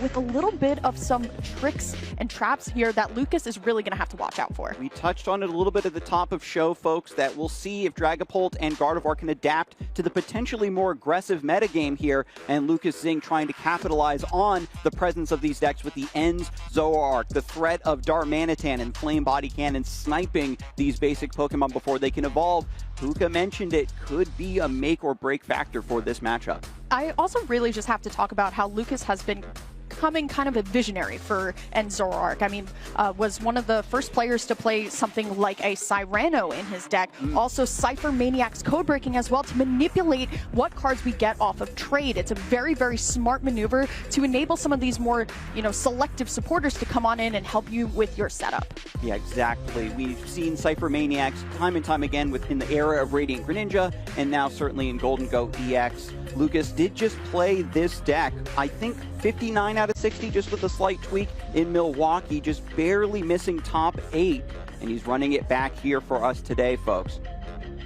with a little bit of some tricks and traps here that Lucas is really going to have to watch out for. We touched on it a little bit at the top of show, folks, that we'll see if Dragapult and Gardevoir can adapt to the potentially more aggressive metagame here, and Lucas Zing trying to capitalize on the presence of these decks with the Ends Zoroark, the threat of Darmanitan and Flame Body Cannon sniping these basic Pokemon before they can evolve. Puka mentioned it could be a make or break factor for this matchup. I also really just have to talk about how Lucas has been becoming kind of a visionary for Zoroark. I mean, was one of the first players to play something like a Cyrano in his deck. Also, Cypher Maniac's code breaking as well to manipulate what cards we get off of trade. It's a very, very smart maneuver to enable some of these more, selective supporters to come on in and help you with your setup. Yeah, exactly. We've seen Cypher Maniacs time and time again within the era of Radiant Greninja, and now certainly in Golden Goat EX. Lucas did just play this deck, I think 59 out of 60, just with a slight tweak in Milwaukee, just barely missing top 8. And he's running it back here for us today, folks.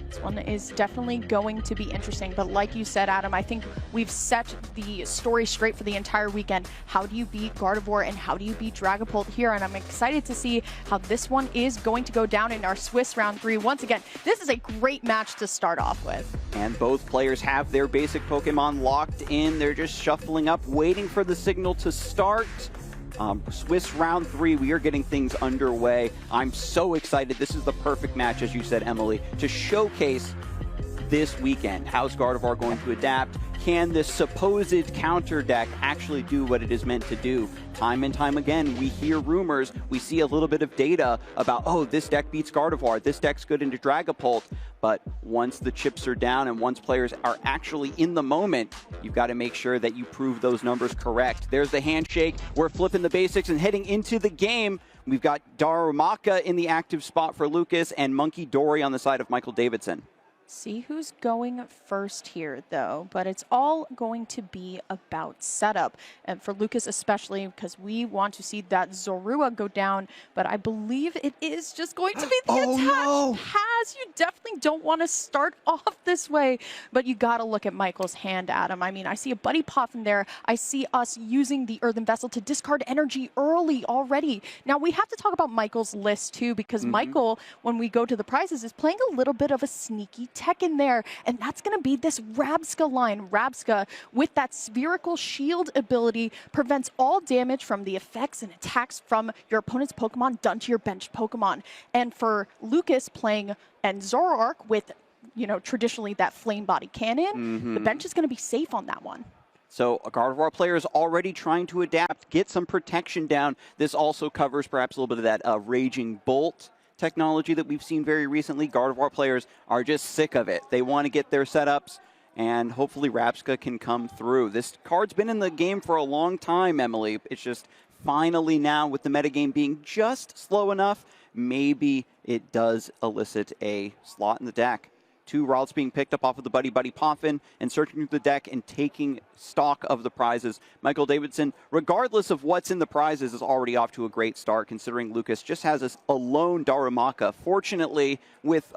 This one is definitely going to be interesting, but like you said, Adam, I think we've set the story straight for the entire weekend. How do you beat Gardevoir and how do you beat Dragapult here? And I'm excited to see how this one is going to go down in our Swiss round 3. Once again, this is a great match to start off with. And both players have their basic Pokemon locked in. They're just shuffling up, waiting for the signal to start. Swiss round 3, we are getting things underway. I'm so excited. This is the perfect match, as you said, Emily, to showcase this weekend. How's Gardevoir going to adapt? Can this supposed counter deck actually do what it is meant to do? Time and time again, we hear rumors, we see a little bit of data about, oh, this deck beats Gardevoir, this deck's good into Dragapult. But once the chips are down and once players are actually in the moment, you've got to make sure that you prove those numbers correct. There's the handshake. We're flipping the basics and heading into the game. We've got Darumaka in the active spot for Lucas and Monkey Dory on the side of Michael Davidson. See who's going first here, though, but it's all going to be about setup. And for Lucas especially, because we want to see that Zorua go down, but I believe it is just going to be the attached pass. You definitely don't want to start off this way, but you got to look at Michael's hand, Adam. I mean, I see a Buddy Pop in there. I see us using the Earthen Vessel to discard energy early already. Now, we have to talk about Michael's list, too, because Michael, when we go to the prizes, is playing a little bit of a sneaky tech in there, and that's going to be this Rabsca line. Rabsca, with that spherical shield ability, prevents all damage from the effects and attacks from your opponent's Pokemon done to your benched Pokemon. And for Lucas playing Zoroark with, traditionally that Flame Body Cannon, the bench is going to be safe on that one. So a Gardevoir player is already trying to adapt, get some protection down. This also covers perhaps a little bit of that Raging Bolt technology that we've seen very recently. Gardevoir players are just sick of it. They want to get their setups, and hopefully Rabsca can come through. This card's been in the game for a long time, Emily. It's just finally now, with the metagame being just slow enough, maybe it does elicit a slot in the deck. 2 routes being picked up off of the Buddy Poffin and searching through the deck and taking stock of the prizes. Michael Davidson, regardless of what's in the prizes, is already off to a great start, considering Lucas just has a lone Darumaka. Fortunately, with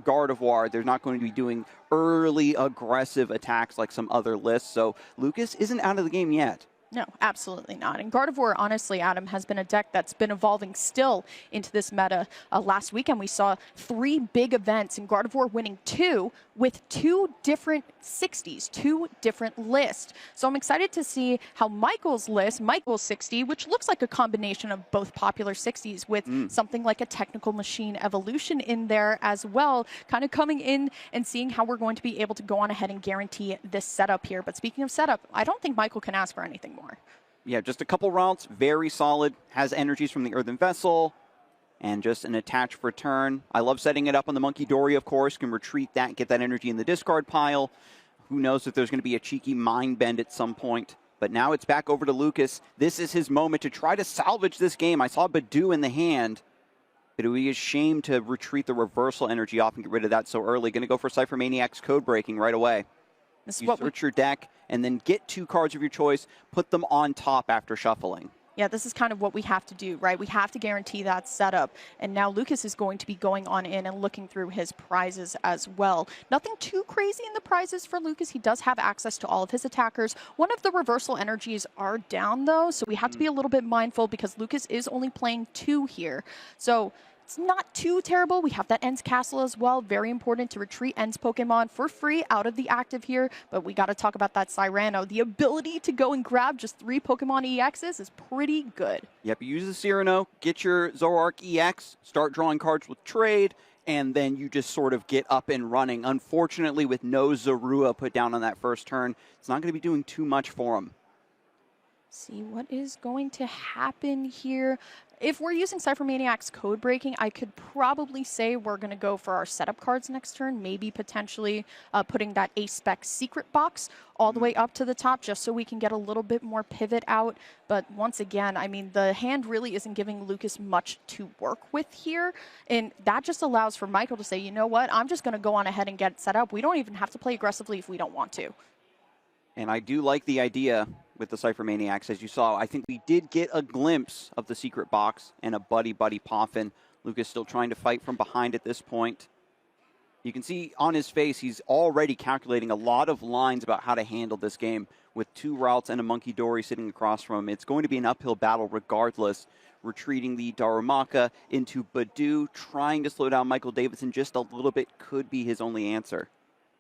Gardevoir, they're not going to be doing early aggressive attacks like some other lists, so Lucas isn't out of the game yet. No, absolutely not. And Gardevoir, honestly, Adam, has been a deck that's been evolving still into this meta. Last weekend, we saw 3 big events, and Gardevoir winning 2 with 2 different 60s, 2 different lists. So I'm excited to see how Michael's list, Michael's 60, which looks like a combination of both popular 60s with something like a technical machine evolution in there as well, kind of coming in and seeing how we're going to be able to go on ahead and guarantee this setup here. But speaking of setup, I don't think Michael can ask for anything more. Yeah, just a couple rounds, very solid, has energies from the Earthen Vessel, and just an attach for turn. I love setting it up on the Monkey Dory, of course, can retreat that, get that energy in the discard pile. Who knows if there's going to be a cheeky mind bend at some point. But now it's back over to Lucas. This is his moment to try to salvage this game. I saw Badoo in the hand, but it would be a shame to retreat the reversal energy off and get rid of that so early. Going to go for Cypher Maniac's code breaking right away. You search your deck and then get 2 cards of your choice, put them on top after shuffling. Yeah, this is kind of what we have to do, right? We have to guarantee that setup. And now Lucas is going to be going on in and looking through his prizes as well. Nothing too crazy in the prizes for Lucas. He does have access to all of his attackers. One of the reversal energies are down, though, so we have to be a little bit mindful because Lucas is only playing 2 here. So it's not too terrible. We have that Ends Castle as well. Very important to retreat Ends Pokemon for free out of the active here. But we got to talk about that Cyrano. The ability to go and grab just 3 Pokemon EXs is pretty good. Yep, you use the Cyrano, get your Zoroark EX, start drawing cards with trade, and then you just sort of get up and running. Unfortunately, with no Zorua put down on that first turn, it's not going to be doing too much for him. See what is going to happen here. If we're using Cypher Maniac's code breaking, I could probably say we're going to go for our setup cards next turn, maybe potentially putting that A-Spec secret box all the way up to the top just so we can get a little bit more pivot out. But once again, I mean, the hand really isn't giving Lucas much to work with here. And that just allows for Michael to say, you know what, I'm just going to go on ahead and get it set up. We don't even have to play aggressively if we don't want to. And I do like the idea with the Cypher Maniacs. As you saw, I think we did get a glimpse of the secret box and a Buddy Poffin. Lucas still trying to fight from behind at this point. You can see on his face, he's already calculating a lot of lines about how to handle this game. With 2 routes and a Monkey Dory sitting across from him, it's going to be an uphill battle regardless. Retreating the Darumaka into Badoo, trying to slow down Michael Davidson just a little bit could be his only answer.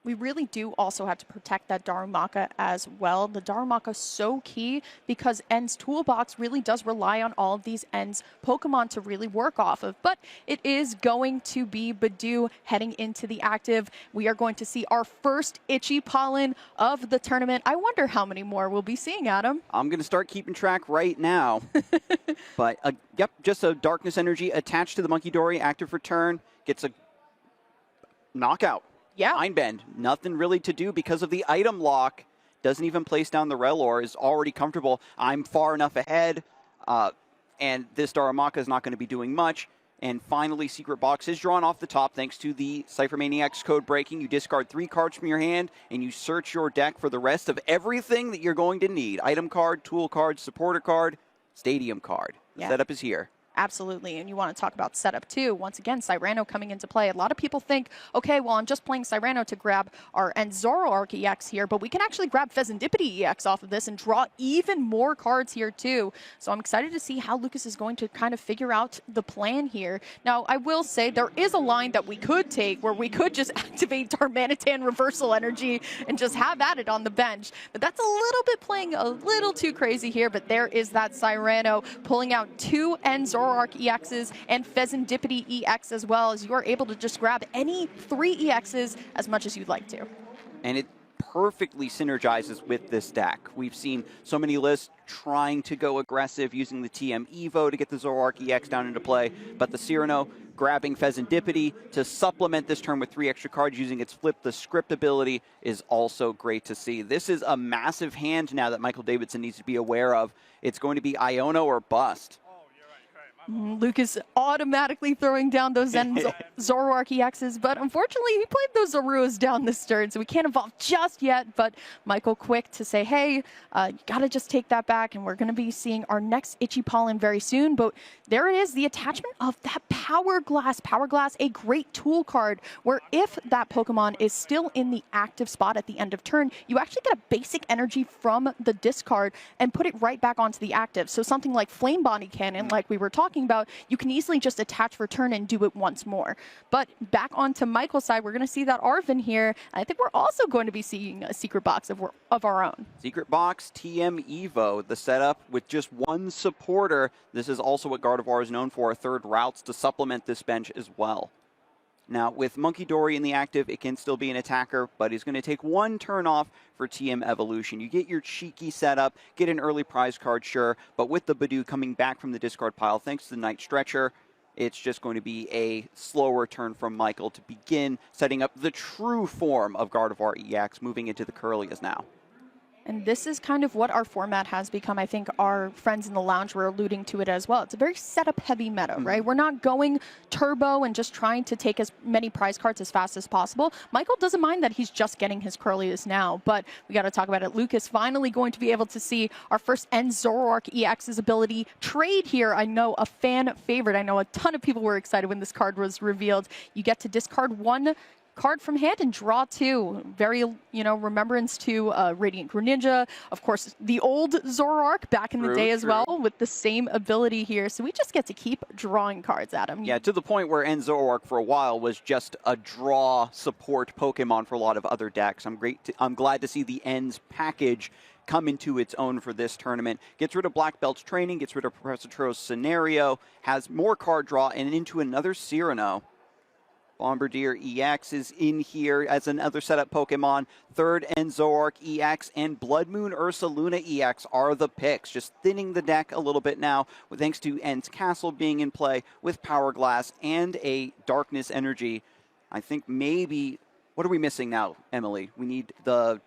We really do also have to protect that Darumaka as well. The Darumaka is so key because End's Toolbox really does rely on all of these End's Pokemon to really work off of. But it is going to be Badoo heading into the active. We are going to see our first Itchy Pollen of the tournament. I wonder how many more we'll be seeing, Adam. I'm going to start keeping track right now. But, yep, just a Darkness Energy attached to the Monkey Dory, active return, gets a knockout. Yeah. Mind Bend, nothing really to do because of the item lock. Doesn't even place down the Relor, is already comfortable. I'm far enough ahead, and this Darumaka is not going to be doing much. And finally, Secret Box is drawn off the top thanks to the Cypher Maniac's code breaking. You discard 3 cards from your hand, and you search your deck for the rest of everything that you're going to need. Item card, tool card, supporter card, stadium card. Yeah. Setup is here. Absolutely, and you want to talk about setup too. Once again, Cyrano coming into play. A lot of people think, okay, well, I'm just playing Cyrano to grab our Zoroark EX here, but we can actually grab Pheasantipity EX off of this and draw even more cards here too. So I'm excited to see how Lucas is going to kind of figure out the plan here. Now, I will say there is a line that we could take where we could just activate Darmanitan Reversal Energy and just have at it on the bench. But that's a little bit playing a little too crazy here, but there is that Cyrano pulling out 2 Zoroark EXs and Pheasantipity EX as well, as you are able to just grab any 3 EXs as much as you'd like to. And it perfectly synergizes with this deck. We've seen so many lists trying to go aggressive using the TM Evo to get the Zoroark EX down into play, but the Cyrano grabbing Pheasantipity to supplement this turn with 3 extra cards using its Flip the Script ability is also great to see. This is a massive hand now that Michael Davidson needs to be aware of. It's going to be Iono or bust. Lucas automatically throwing down those Zoroark EXs, but unfortunately he played those Zoruas down this turn, so we can't evolve just yet. But Michael quick to say, hey, you gotta just take that back, and we're gonna be seeing our next Itchy Pollen very soon. But there it is, the attachment of that Power Glass. Power Glass, a great tool card, where if that Pokemon is still in the active spot at the end of turn, you actually get a basic energy from the discard and put it right back onto the active. So something like Flame Body Cannon, like we were talking about, you can easily just attach return and do it once more. But back onto Michael's side, we're going to see that Arvin here. I think we're also going to be seeing a secret box of our own. Secret box, TM Evo, the setup with just 1 supporter. This is also what Gardevoir is known for, 3rd routes to supplement this bench as well. Now, with Monkey Dory in the active, it can still be an attacker, but he's going to take 1 turn off for TM Evolution. You get your cheeky setup, get an early prize card, sure, but with the Badoo coming back from the discard pile, thanks to the Night Stretcher, it's just going to be a slower turn from Michael to begin setting up the true form of Gardevoir EX, moving into the Curlias now. And this is kind of what our format has become. I think our friends in the lounge were alluding to it as well. It's a very setup-heavy meta, right? We're not going turbo and just trying to take as many prize cards as fast as possible. Michael doesn't mind that he's just getting his Curlius now, but we got to talk about it. Lucas finally going to be able to see our first end Zoroark EX's ability trade here. I know a fan favorite. I know a ton of people were excited when this card was revealed. You get to discard one card from hand and draw two. Very, remembrance to Radiant Greninja. Of course, the old Zoroark back in the day as well with the same ability here. So we just get to keep drawing cards at him. Yeah, to the point where End Zoroark for a while was just a draw support Pokemon for a lot of other decks. I'm glad to see the Ends package come into its own for this tournament. Gets rid of Black Belt's training, gets rid of Professor Tro's scenario, has more card draw, and into another Cyrano. Bombardier EX is in here as another setup Pokemon. Third and Zoroark EX and Blood Moon Ursaluna EX are the picks. Just thinning the deck a little bit now, thanks to End's Castle being in play with Power Glass and a Darkness Energy. I think maybe, what are we missing now, Emily? We need the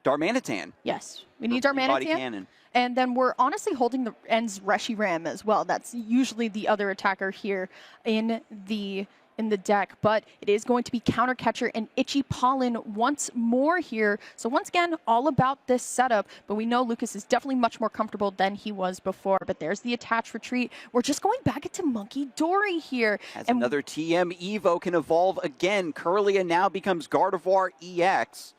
Darmanitan. Yes, we need Darmanitan. And then we're honestly holding the End's Reshiram as well. That's usually the other attacker here in the deck, but it is going to be Counter Catcher and Itchy Pollen once more here. So once again, all about this setup, but we know Lucas is definitely much more comfortable than he was before. But there's the attach retreat. We're just going back into Monkey Dory here. As another TM Evo can evolve again. Curlia now becomes Gardevoir EX.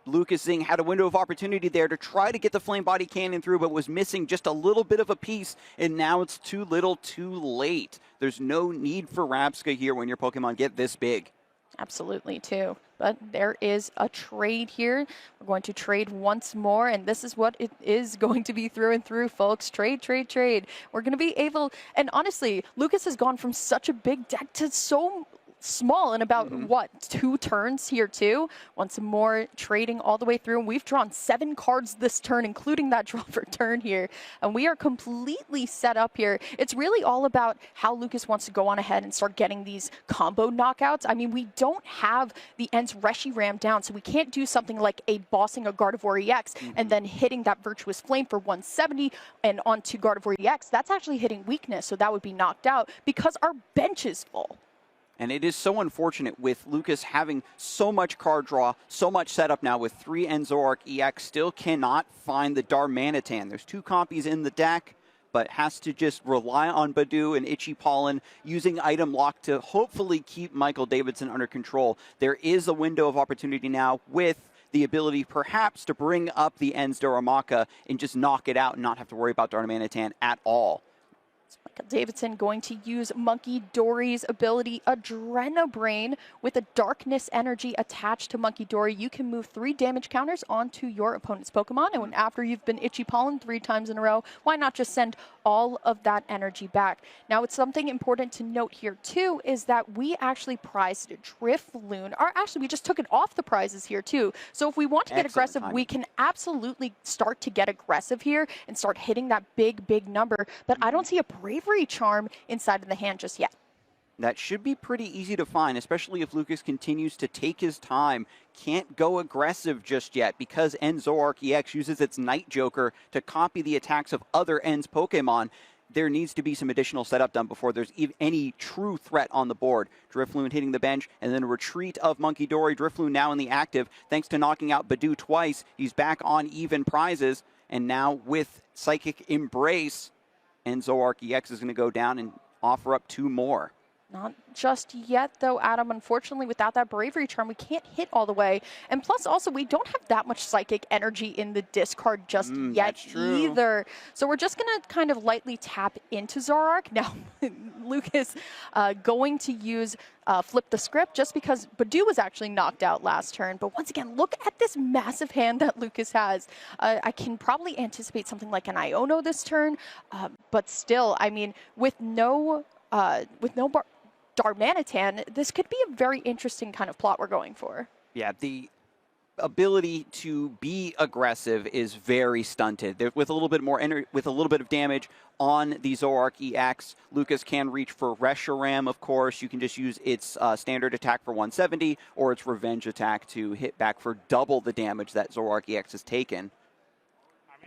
Lucas Zing had a window of opportunity there to try to get the Flame Body Cannon through, but was missing just a little bit of a piece, and now it's too little too late. There's no need for Rabska here when your Pokemon get this big. Absolutely, too. But there is a trade here. We're going to trade once more, and this is what it is going to be through and through, folks. Trade, trade, trade. We're going to be able, and honestly, Lucas has gone from such a big deck to so small in about, 2 turns here, too. Once more trading all the way through, and we've drawn 7 cards this turn, including that draw for turn here, and we are completely set up here. It's really all about how Lucas wants to go on ahead and start getting these combo knockouts. I mean, we don't have the End's Reshiram down, so we can't do something like a bossing a Gardevoir EX and then hitting that Virtuous Flame for 170 and onto Gardevoir EX. That's actually hitting weakness, so that would be knocked out because our bench is full. And it is so unfortunate with Lucas having so much card draw, so much setup now with 3 End Zoroark EX, still cannot find the Darmanitan. There's 2 copies in the deck, but has to just rely on Badoo and Itchy Pollen using item lock to hopefully keep Michael Davidson under control. There is a window of opportunity now with the ability perhaps to bring up the End's Doramaka and just knock it out and not have to worry about Darmanitan at all. Davidson going to use Monkey Dory's ability, Adrenabrain, with a Darkness Energy attached to Monkey Dory. You can move 3 damage counters onto your opponent's Pokemon, and after you've been Itchy Pollen 3 times in a row, why not just send all of that energy back? Now, it's something important to note here, too, is that we actually prized Drifloon, or actually, we just took it off the prizes here, too. So if we want to get aggressive, we can absolutely start to get aggressive here and start hitting that big, big number, but I don't see a Bravery Charm inside of the hand just yet. That should be pretty easy to find, especially if Lucas continues to take his time. Can't go aggressive just yet because End Zoroark EX uses its Night Joker to copy the attacks of other End's Pokemon. There needs to be some additional setup done before there's any true threat on the board. Drifloon hitting the bench, and then a retreat of Monkey Dory. Drifloon now in the active, thanks to knocking out Badoo twice. He's back on even prizes, and now with Psychic Embrace, and Zoroark EX is going to go down and offer up 2 more. Not just yet, though, Adam. Unfortunately, without that Bravery Charm, we can't hit all the way. And plus, also, we don't have that much Psychic Energy in the discard just yet either. So we're just going to kind of lightly tap into Zoroark. Now, Lucas going to use Flip the Script just because Badoo was actually knocked out last turn. But once again, look at this massive hand that Lucas has. I can probably anticipate something like an Iono this turn. But still, I mean, with no Darmanitan, this could be a very interesting kind of plot we're going for. Yeah, the ability to be aggressive is very stunted. With a little bit more with a little bit of damage on the Zoroark EX, Lucas can reach for Reshiram, of course. You can just use its standard attack for 170 or its revenge attack to hit back for double the damage that Zoroark EX has taken.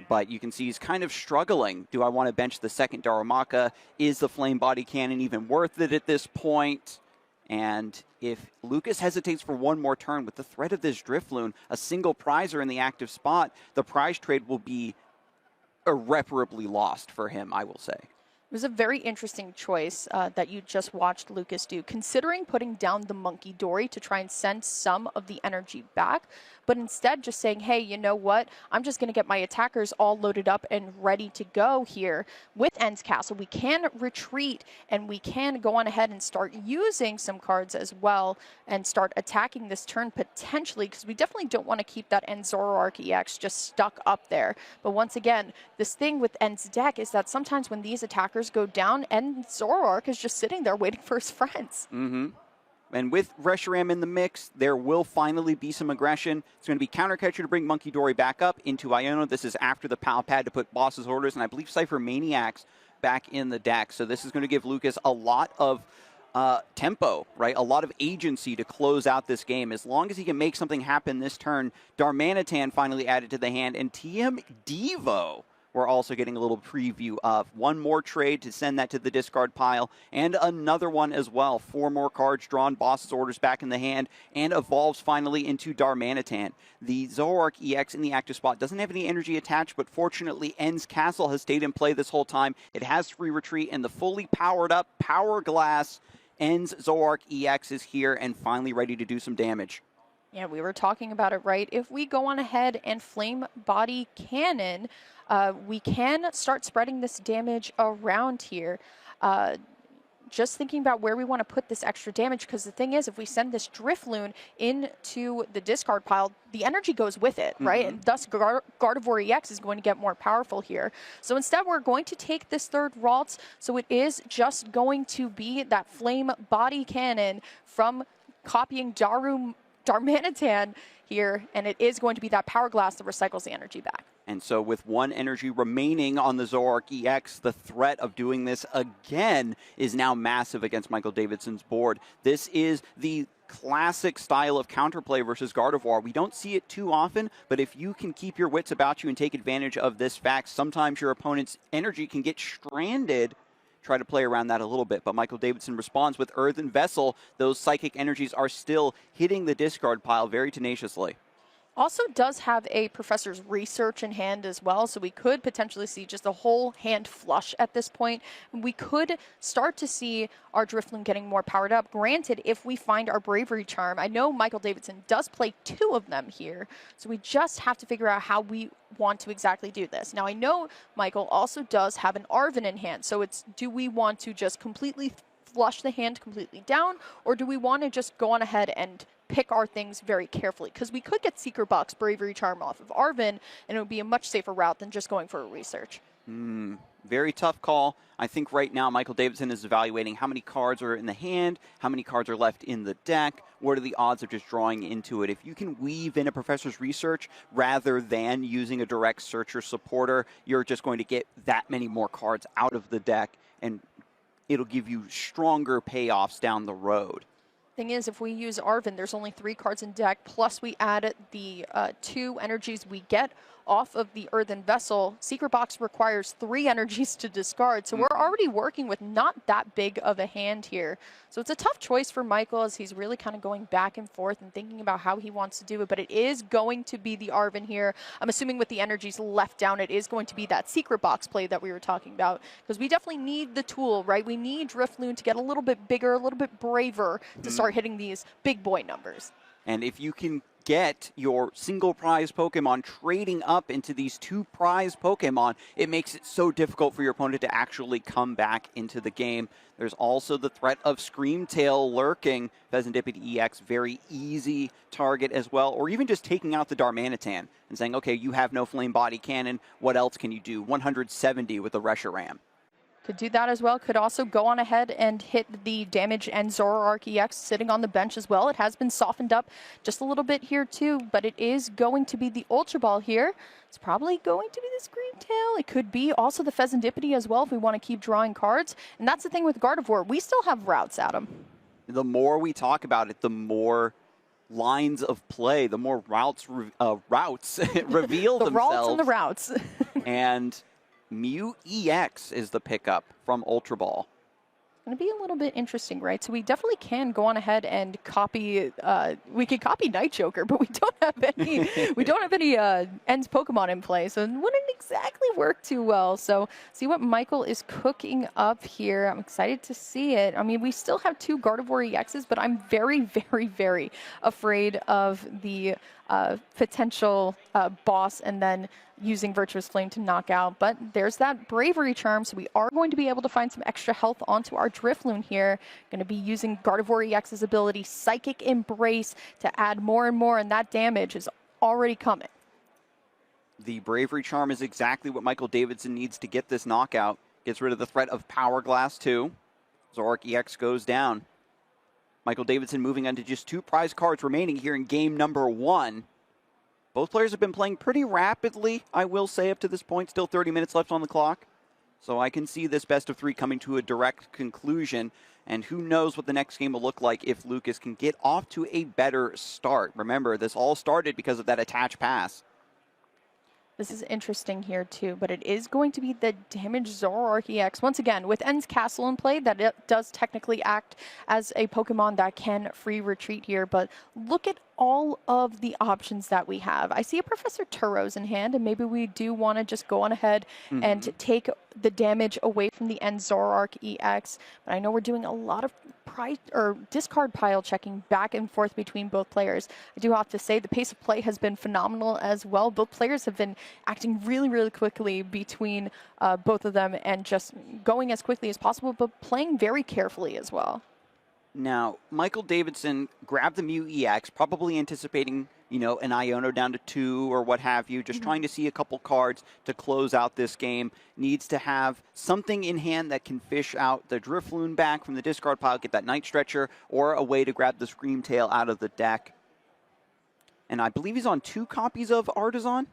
But you can see he's kind of struggling. Do I want to bench the second Darumaka? Is the Flame Body Cannon even worth it at this point? And if Lucas hesitates for one more turn with the threat of this Drifloon, a single prizer in the active spot, the prize trade will be irreparably lost for him, I will say. It was a very interesting choice that you just watched Lucas do, considering putting down the Monkey Dory to try and send some of the energy back, but instead just saying, hey, you know what? I'm just going to get my attackers all loaded up and ready to go here with End's Castle. We can retreat and we can go on ahead and start using some cards as well and start attacking this turn potentially, because we definitely don't want to keep that End Zoroark EX just stuck up there. But once again, this thing with End's deck is that sometimes when these attackers go down, and Zoroark is just sitting there waiting for his friends. And with Reshiram in the mix, there will finally be some aggression. It's going to be Counter Catcher to bring Monkey Dory back up into Iono. This is after the Pal Pad to put Boss's Orders, and I believe Cypher Maniacs back in the deck. So this is going to give Lucas a lot of tempo, right? A lot of agency to close out this game. As long as he can make something happen this turn, Darmanitan finally added to the hand, and TM Devo we're also getting a little preview of. One more trade to send that to the discard pile, and another one as well. 4 more cards drawn, Boss's Orders back in the hand, and evolves finally into Darmanitan. The Zoroark EX in the active spot doesn't have any energy attached, but fortunately End's Castle has stayed in play this whole time. It has free retreat, and the fully powered up Power Glass End's Zoroark EX is here and finally ready to do some damage. Yeah, we were talking about it, right? If we go on ahead and Flame Body Cannon, we can start spreading this damage around here. Just thinking about where we want to put this extra damage, because the thing is, if we send this Drifloon into the discard pile, the energy goes with it, right? And thus Gardevoir EX is going to get more powerful here. So instead, we're going to take this third Ralts, so it is just going to be that Flame Body Cannon from copying Darmanitan here, and it is going to be that Power Glass that recycles the energy back. And so with 1 energy remaining on the Zoroark EX, the threat of doing this again is now massive against Michael Davidson's board. This is the classic style of counterplay versus Gardevoir. We don't see it too often, but if you can keep your wits about you and take advantage of this fact, sometimes your opponent's energy can get stranded. Try to play around that a little bit, but Michael Davidson responds with Earthen Vessel. Those psychic energies are still hitting the discard pile very tenaciously. Also does have a Professor's Research in hand as well, so we could potentially see just a whole hand flush at this point. We could start to see our Drifloon getting more powered up. Granted, if we find our Bravery Charm, I know Michael Davidson does play 2 of them here, so we just have to figure out how we want to exactly do this. Now, I know Michael also does have an Arven in hand, so it's, do we want to just completely flush the hand completely down, or do we want to just go on ahead and pick our things very carefully? Because we could get Seeker Box Bravery Charm off of Arven, and it would be a much safer route than just going for a research. Very tough call. I think right now Michael Davidson is evaluating how many cards are in the hand, how many cards are left in the deck, what are the odds of just drawing into it. If you can weave in a Professor's Research rather than using a direct searcher supporter, you're just going to get that many more cards out of the deck, and it'll give you stronger payoffs down the road. Thing is, if we use Arven, there's only 3 cards in deck, plus we add the 2 energies we get off of the Earthen Vessel. Secret Box requires 3 energies to discard, so we're already working with not that big of a hand here. So it's a tough choice for Michael, as he's really kind of going back and forth and thinking about how he wants to do it, but it is going to be the Arven here. I'm assuming with the energies left down, it is going to be that Secret Box play that we were talking about, because we definitely need the tool, right? We need Drifloon to get a little bit bigger, a little bit braver to start hitting these big boy numbers. And if you can get your single prize Pokemon trading up into these 2 prize Pokemon, it makes it so difficult for your opponent to actually come back into the game. There's also the threat of Screamtail lurking. Pheasantipede EX, very easy target as well. Or even just taking out the Darmanitan and saying, okay, you have no Flame Body Cannon. What else can you do? 170 with the Reshiram. Could do that as well. Could also go on ahead and hit the damage and Zoroark EX sitting on the bench as well. It has been softened up just a little bit here too, but it is going to be the Ultra Ball here. It's probably going to be the Screamtail. It could be also the Pheasantipede as well if we want to keep drawing cards. And that's the thing with Gardevoir. We still have routes, Adam. The more we talk about it, the more lines of play, the more routes reveal the themselves. The routes and the routes. And Mew EX is the pickup from Ultra Ball. Going to be a little bit interesting, right? So we definitely can go on ahead and copy. We can copy Night Joker, but we don't have any. we don't have any ends Pokemon in play, so it wouldn't exactly work too well. So see what Michael is cooking up here. I'm excited to see it. I mean, we still have 2 Gardevoir EXs, but I'm very, very, very afraid of the potential boss, and then using Virtuous Flame to knock out. But there's that Bravery Charm, so we are going to be able to find some extra health onto our Drifloon here. Going to be using Gardevoir EX's ability, Psychic Embrace, to add more and more, and that damage is already coming. The Bravery Charm is exactly what Michael Davidson needs to get this knockout. Gets rid of the threat of Power Glass too. Zoroark EX goes down. Michael Davidson moving on to just 2 prize cards remaining here in game number 1. Both players have been playing pretty rapidly, I will say, up to this point. Still 30 minutes left on the clock. So I can see this best of 3 coming to a direct conclusion. And who knows what the next game will look like if Lucas can get off to a better start. Remember, this all started because of that attach pass. This is interesting here too, but it is going to be the damaged Zoroark EX. Once again, with End's Castle in play, that it does technically act as a Pokemon that can free retreat here, but look at all of the options that we have. I see a Professor Turos in hand, and maybe we do want to just go on ahead and take the damage away from the End Zoroark EX, but I know we're doing a lot of discard pile checking back and forth between both players. I do have to say the pace of play has been phenomenal as well. Both players have been acting really, really quickly between both of them and just going as quickly as possible, but playing very carefully as well. Now, Michael Davidson grabbed the Mew EX, probably anticipating, an Iono down to 2 or what have you, just trying to see a couple cards to close out this game. Needs to have something in hand that can fish out the Drifloon back from the discard pile, get that Night Stretcher, or a way to grab the Screamtail out of the deck. And I believe he's on 2 copies of Artisan?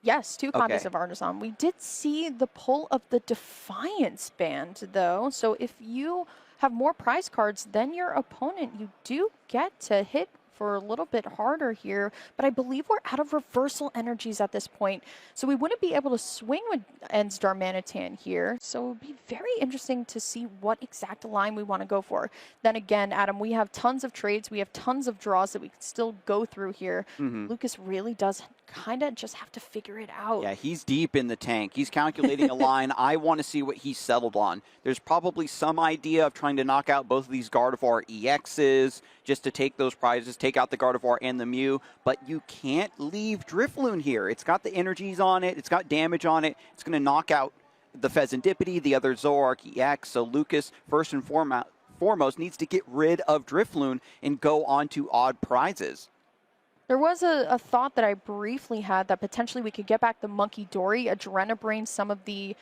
Yes, 2 copies of Artisan. We did see the pull of the Defiance band, though, so if you have more prize cards than your opponent, you do get to hit for a little bit harder here, but I believe we're out of reversal energies at this point, so we wouldn't be able to swing with End's Darmanitan here, so it would be very interesting to see what exact line we want to go for. Then again, Adam, we have tons of trades, we have tons of draws that we can still go through here. Lucas really does kind of just have to figure it out. Yeah, he's deep in the tank. He's calculating a line. I want to see what he settled on. There's probably some idea of trying to knock out both of these Gardevoir EXs just to take those prizes, take out the Gardevoir and the Mew, but you can't leave Drifloon here. It's got the energies on it. It's got damage on it. It's going to knock out the Pheasantipity, the other Zoroark EX. So Lucas, first and foremost, needs to get rid of Drifloon and go on to odd prizes. There was a thought that I briefly had that potentially we could get back the Monkey Dory, Adrenabrain some of the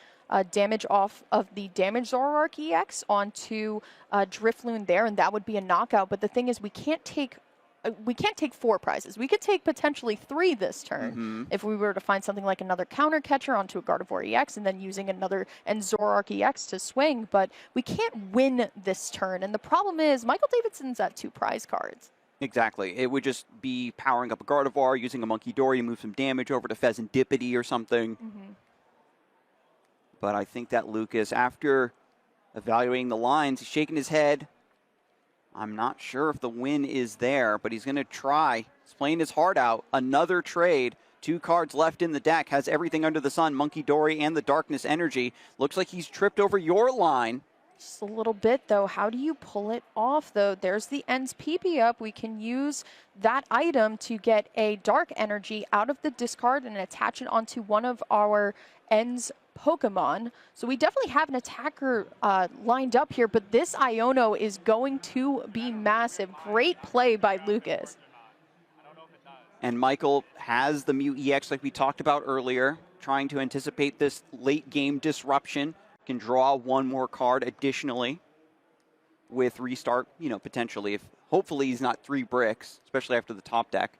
damage off of the damaged Zoroark EX onto Drifloon there, and that would be a knockout. But the thing is, we can't take 4 prizes. We could take potentially 3 this turn if we were to find something like another counter catcher onto a Gardevoir EX and then using another and Zoroark EX to swing. But we can't win this turn, and the problem is Michael Davidson's at 2 prize cards. Exactly. It would just be powering up a Gardevoir, using a Monkey Dory to move some damage over to Pheasantipity or something. But I think that Lucas, after evaluating the lines, he's shaking his head. I'm not sure if the win is there, but he's going to try. He's playing his heart out. Another trade. 2 cards left in the deck. Has everything under the sun. Monkey Dory and the Darkness Energy. Looks like he's tripped over your line. Just a little bit, though. How do you pull it off, though? There's the End's PP up. We can use that item to get a Dark Energy out of the discard and attach it onto one of our End's Pokemon. So we definitely have an attacker lined up here, but this Iono is going to be massive. Great play by Lucas. And Michael has the Mew EX like we talked about earlier, trying to anticipate this late game disruption. Can draw 1 more card additionally with restart, potentially. Hopefully he's not 3 bricks, especially after the top deck.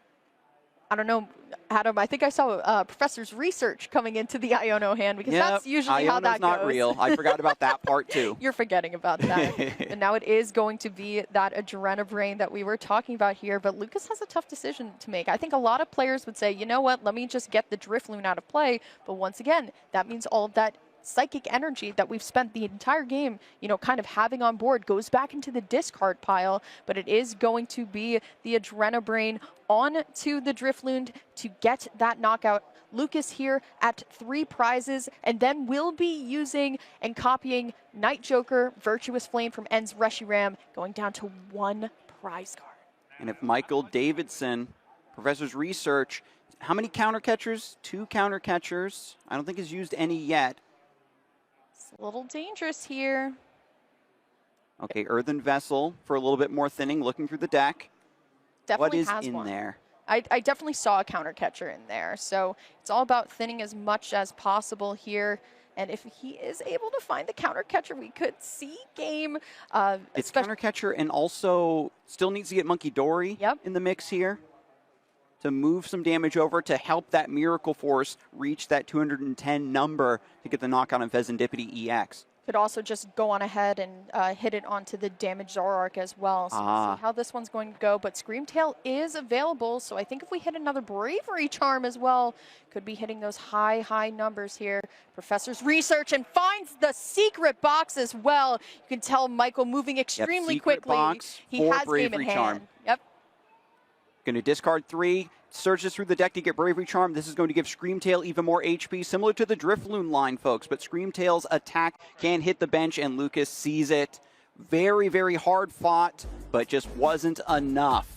I don't know, Adam, I think I saw Professor's research coming into the Iono hand because that's usually how that goes. Iono's not real. I forgot about that part too. You're forgetting about that. But now it is going to be that Adrenabrain that we were talking about here. But Lucas has a tough decision to make. I think a lot of players would say, you know what, let me just get the Drifloon out of play. But once again, that means all of that psychic energy that we've spent the entire game, you know, kind of having on board goes back into the discard pile, but it is going to be the Adrenabrain on to the Drifloon to get that knockout. Lucas here at 3 prizes, and then we'll be using and copying Night Joker, Virtuous Flame from Ends Reshiram, going down to 1 prize card. And if Michael Davidson, Professor's Research, how many counter catchers? 2 counter catchers. I don't think he's used any yet. A little dangerous here. Okay, Earthen Vessel for a little bit more thinning, looking through the deck. Definitely what is has in one. there? I definitely saw a counter catcher in there. So it's all about thinning as much as possible here. And if he is able to find the counter catcher, we could see game. It's counter catcher and also still needs to get Monkey Dory in the mix here to move some damage over to help that Miracle Force reach that 210 number to get the knockout on Fezandipity EX. Could also just go on ahead and hit it onto the damaged Zoroark as well. So we'll see how this one's going to go. But Screamtail is available, so I think if we hit another Bravery Charm as well, could be hitting those high numbers here. Professor's Research and finds the secret box as well. You can tell Michael moving extremely quickly. Box, he has game in hand. Yep. Going to discard 3, searches through the deck to get Bravery Charm. This is going to give Screamtail even more HP, similar to the Drifloon line, folks. But Screamtail's attack can hit the bench, and Lucas sees it. Very hard fought, but just wasn't enough.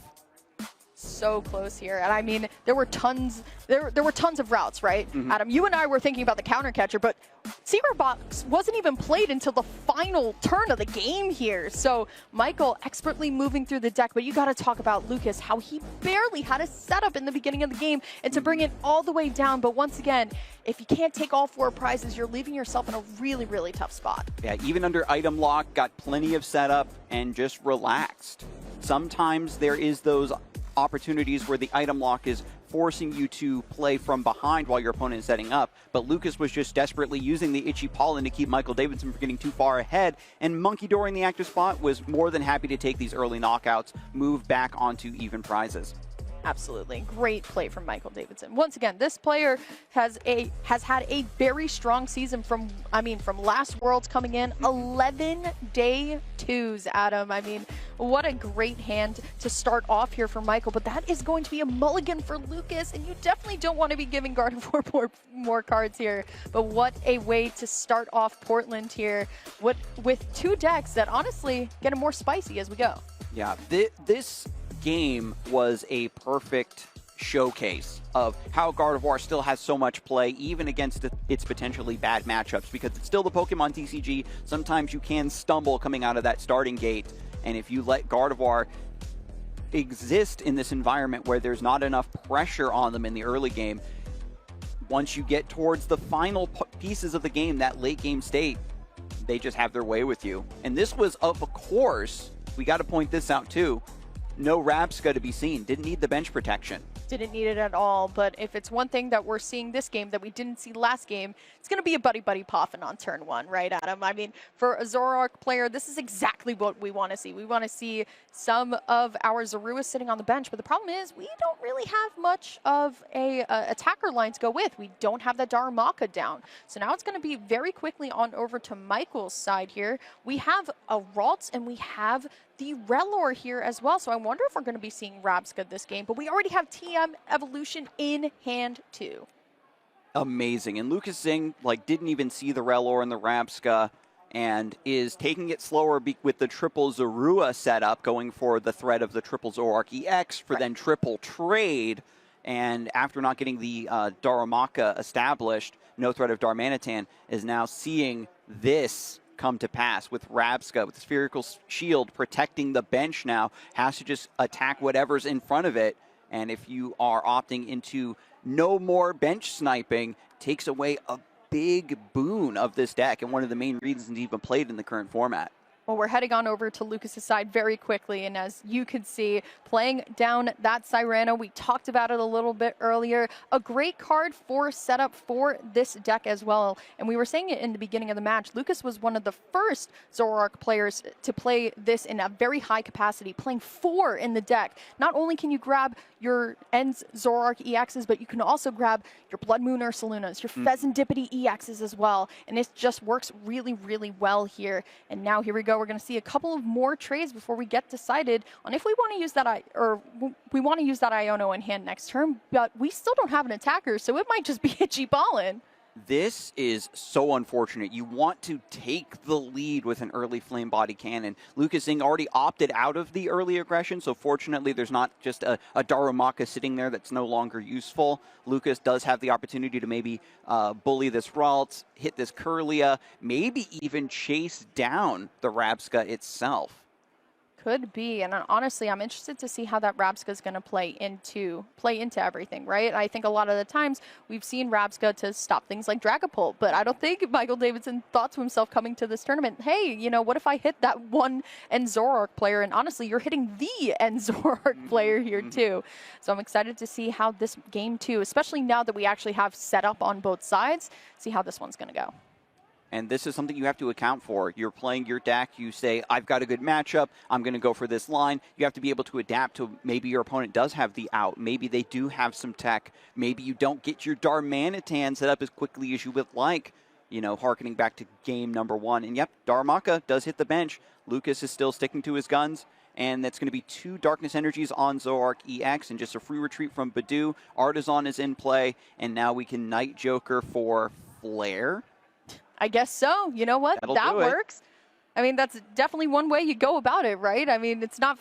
So close here, and I mean, there were tons of routes, right? Adam, you and I were thinking about the counter catcher, but Secret Box wasn't even played until the final turn of the game here. So Michael expertly moving through the deck, but you got to talk about Lucas, how he barely had a setup in the beginning of the game, and to bring it all the way down. But once again, if you can't take all 4 prizes, you're leaving yourself in a really tough spot. Yeah, even under item lock, got plenty of setup and just relaxed. Sometimes there is those opportunities where the item lock is forcing you to play from behind while your opponent is setting up, but Lucas was just desperately using the Itchy Pollen to keep Michael Davidson from getting too far ahead, and Monkey Dory in the active spot was more than happy to take these early knockouts, move back onto even prizes. Absolutely. Great play from Michael Davidson. Once again, this player has had a very strong season from last Worlds coming in. 11 day 2s, Adam. I mean, what a great hand to start off here for Michael, but that is going to be a mulligan for Lucas, and you definitely don't want to be giving Gardevoir more cards here. But what a way to start off Portland here with 2 decks that honestly get more spicy as we go. Yeah, this game was a perfect showcase of how Gardevoir still has so much play, even against its potentially bad matchups, because it's still the Pokemon TCG. Sometimes you can stumble coming out of that starting gate, and if you let Gardevoir exist in this environment where there's not enough pressure on them in the early game, once you get towards the final pieces of the game, that late game state, they just have their way with you. And this was, of course, we got to point this out too, no Rabsca to be seen. Didn't need the bench protection. Didn't need it at all, but if it's one thing that we're seeing this game that we didn't see last game, it's going to be a Buddy Poffin on turn 1, right, Adam? I mean, for a Zoroark player, this is exactly what we want to see. We want to see some of our Zorua sitting on the bench, but the problem is we don't really have much of a attacker line to go with. We don't have that Darumaka down. So now it's going to be very quickly on over to Michael's side here. We have a Ralts and we have the Relor here as well, so I wonder if we're going to be seeing Rabsca this game, but we already have TM Evolution in hand too. Amazing, and Lucas Zing didn't even see the Relor and the Rabsca, and is taking it slower with the triple Zorua setup, going for the threat of the triple Zoroark EX for then triple trade, and after not getting the Darumaka established, no threat of Darmanitan, is now seeing this come to pass with Rabsca, with the Spherical Shield protecting the bench now, has to just attack whatever's in front of it. And if you are opting into no more bench sniping, takes away a big boon of this deck and one of the main reasons it's even played in the current format. Well, we're heading on over to Lucas's side very quickly, and as you can see, playing down that Cyrano, we talked about it a little bit earlier. A great card for setup for this deck as well, and we were saying it in the beginning of the match. Lucas was one of the first Zoroark players to play this in a very high capacity, playing 4 in the deck. Not only can you grab your Ends Zoroark EXs, but you can also grab your Blood Moon Ursalunas, your Pheasantipity EXs as well, and it just works really, really well here. And now here we go. We're going to see a couple of more trades before we get decided on if we want to use that we want to use that Iono in hand next turn, but we still don't have an attacker, so it might just be Itchy Ballin. This is so unfortunate. You want to take the lead with an early Flame Body Cannon. Lucas Singh already opted out of the early aggression, so fortunately there's not just a Darumaka sitting there that's no longer useful. Lucas does have the opportunity to maybe bully this Ralts, hit this Kirlia, maybe even chase down the Rabsca itself. Could be, and honestly, I'm interested to see how that Rabsca is going to play into everything, right? I think a lot of the times we've seen Rabsca to stop things like Dragapult, but I don't think Michael Davidson thought to himself coming to this tournament, hey, you know, what if I hit that one End Zoroark player? And honestly, you're hitting the End Zoroark player here too. So I'm excited to see how this game too, especially now that we actually have set up on both sides, see how this one's going to go. And this is something you have to account for. You're playing your deck. You say, I've got a good matchup. I'm going to go for this line. You have to be able to adapt to maybe your opponent does have the out. Maybe they do have some tech. Maybe you don't get your Darmanitan set up as quickly as you would like. You know, harkening back to game number 1. And yep, Darumaka does hit the bench. Lucas is still sticking to his guns. And that's going to be 2 Darkness Energies on Zoroark EX and just a free retreat from Badu. Artisan is in play. And now we can Night Joker for Flare. I guess so. You know what? That works. I mean, that's definitely one way you go about it, right? I mean, it's not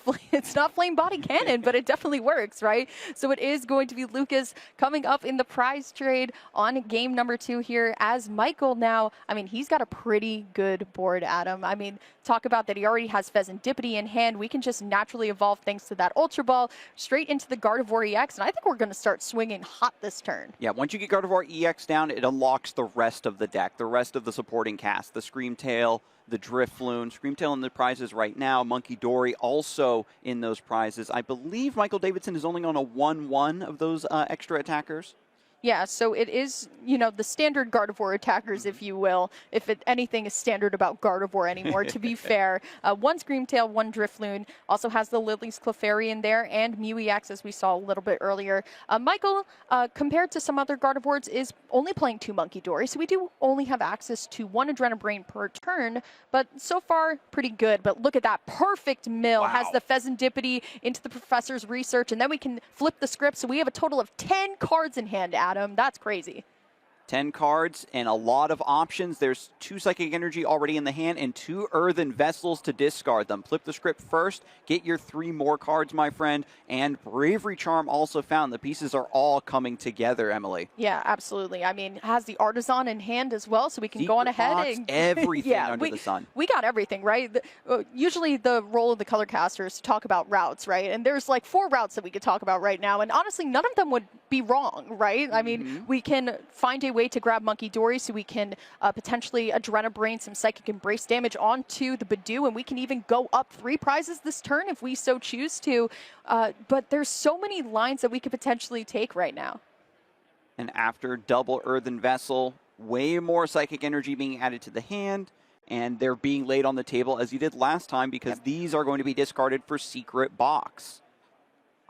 Flame Body Cannon, but it definitely works, right? So it is going to be Lucas coming up in the prize trade on game number 2 here as Michael now. I mean, he's got a pretty good board, Adam. I mean, talk about that he already has Pheasantipity in hand. We can just naturally evolve thanks to that Ultra Ball straight into the Gardevoir EX, and I think we're going to start swinging hot this turn. Yeah, once you get Gardevoir EX down, it unlocks the rest of the deck, the rest of the supporting cast, the Screamtail, the Drifloon, Screamtail in the prizes right now, Monkey Dory also in those prizes. I believe Michael Davidson is only on a 1/1 of those extra attackers. Yeah, so it is, you know, the standard Gardevoir attackers, if you will, if anything is standard about Gardevoir anymore, to be fair. 1 Screamtail, 1 Drifloon, also has the Lily's Clefairy in there, and Mew EX, as we saw a little bit earlier. Michael, compared to some other Gardevoirs, is only playing 2 Monkey Dory, so we do only have access to 1 Adrenabrain per turn, but so far, pretty good. But look at that, perfect mill, has the Pheasantipity into the Professor's Research, and then we can flip the script, so we have a total of 10 cards in hand, Adam. That's crazy. 10 cards and a lot of options. There's 2 Psychic Energy already in the hand and 2 Earthen Vessels to discard them. Flip the script first, get your 3 more cards, my friend, and Bravery Charm also found. The pieces are all coming together, Emily. Yeah, absolutely. I mean, has the Artisan in hand as well, so we can go on ahead and everything under the sun. We got everything, right? Usually the role of the color caster is to talk about routes, right? And there's like 4 routes that we could talk about right now, and honestly, none of them would be wrong, right? I mean, we can find a way to grab Monkey Dory so we can potentially Adrenabrain some Psychic Embrace damage onto the Badu, and we can even go up 3 prizes this turn if we so choose to. But there's so many lines that we could potentially take right now. And after double Earthen Vessel, way more Psychic Energy being added to the hand, and they're being laid on the table as you did last time because these are going to be discarded for Secret Box.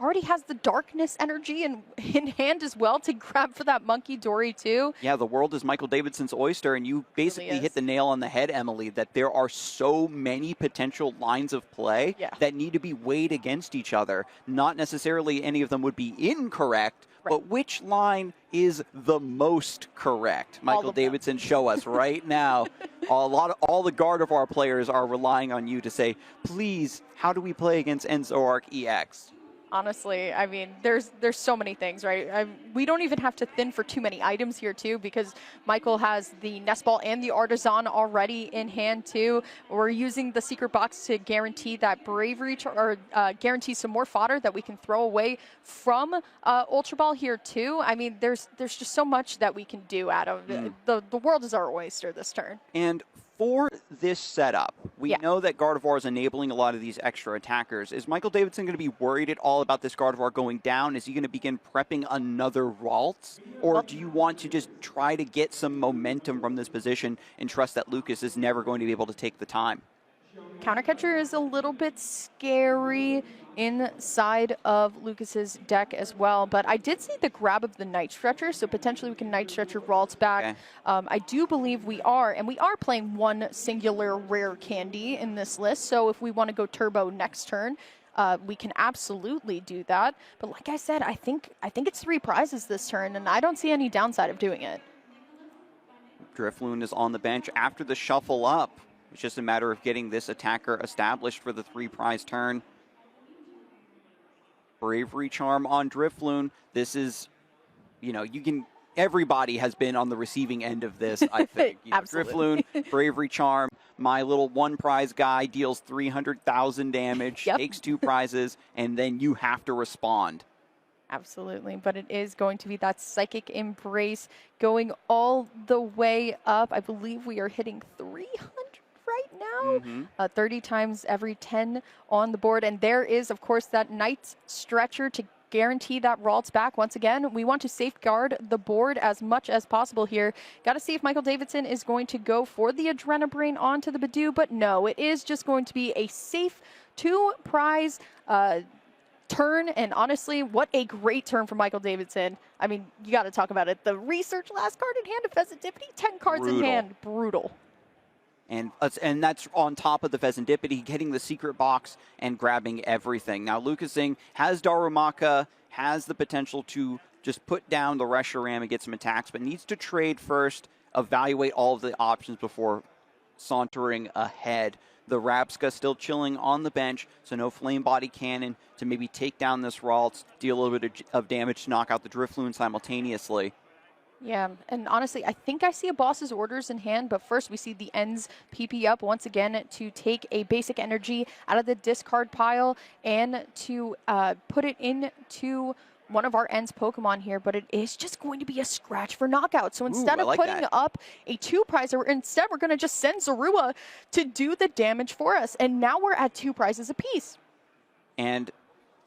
Already has the Darkness Energy in hand as well to grab for that Monkey Dory too. Yeah, the world is Michael Davidson's oyster, and you basically hit the nail on the head, Emily, that there are so many potential lines of play that need to be weighed against each other. Not necessarily any of them would be incorrect, but which line is the most correct? Michael Davidson, show us right now. All the Gardevoir players are relying on you to say, please, how do we play against Zoroark EX? Honestly, I mean, there's so many things, right? We don't even have to thin for too many items here, too, because Michael has the Nest Ball and the Artisan already in hand, too. We're using the Secret Box to guarantee that Bravery, or guarantee some more fodder that we can throw away from Ultra Ball here, too. I mean, there's just so much that we can do, Adam. The world is our oyster this turn. And For this setup, we Yeah. know that Gardevoir is enabling a lot of these extra attackers. Is Michael Davidson going to be worried at all about this Gardevoir going down? Is he going to begin prepping another Ralts? Or Well, do you want to just try to get some momentum from this position and trust that Lucas is never going to be able to take the time? Countercatcher is a little bit scary inside of Lucas's deck as well, but I did see the grab of the Night Stretcher, so potentially we can Night Stretcher Ralts back. Okay. I do believe we are, and we are playing one singular rare candy in this list, so if we want to go turbo next turn, we can absolutely do that. But like I said, I think it's 3 prizes this turn, and I don't see any downside of doing it. Drifloon is on the bench after the shuffle up. It's just a matter of getting this attacker established for the 3-prize turn. Bravery Charm on Drifloon. This is, everybody has been on the receiving end of this, I think. Absolutely. Drifloon, Bravery Charm, my little 1-prize guy deals 300,000 damage, Yep. takes 2 prizes, and then you have to respond. Absolutely, but it is going to be that Psychic Embrace going all the way up. I believe we are hitting 300 right now. 30 times every 10 on the board. And there is, of course, that Night Stretcher to guarantee that Ralts back. Once again, we want to safeguard the board as much as possible here. Got to see if Michael Davidson is going to go for the Adrenabrain onto the Badoo, but no, it is just going to be a safe 2-prize turn, and honestly, what a great turn for Michael Davidson. I mean, you got to talk about it. The research last card in hand of Pheasantipity, 10 cards in hand. Brutal. And that's on top of the Pheasantipity, getting the secret box and grabbing everything. Now, Lucas Singh has Darumaka, has the potential to just put down the Reshiram and get some attacks, but needs to trade first, evaluate all of the options before sauntering ahead. The Rapska still chilling on the bench, so no Flame Body Cannon to maybe take down this Ralts, deal a little bit of damage to knock out the Drifloon simultaneously. Yeah, and honestly, I think I see a boss's orders in hand, but first we see the ends PP up once again to take a basic energy out of the discard pile and to put it into one of our ends Pokemon here, but it is just going to be a scratch for knockout. So instead of putting up a 2-prizer, instead we're going to just send Zorua to do the damage for us. And now we're at 2 prizes apiece. And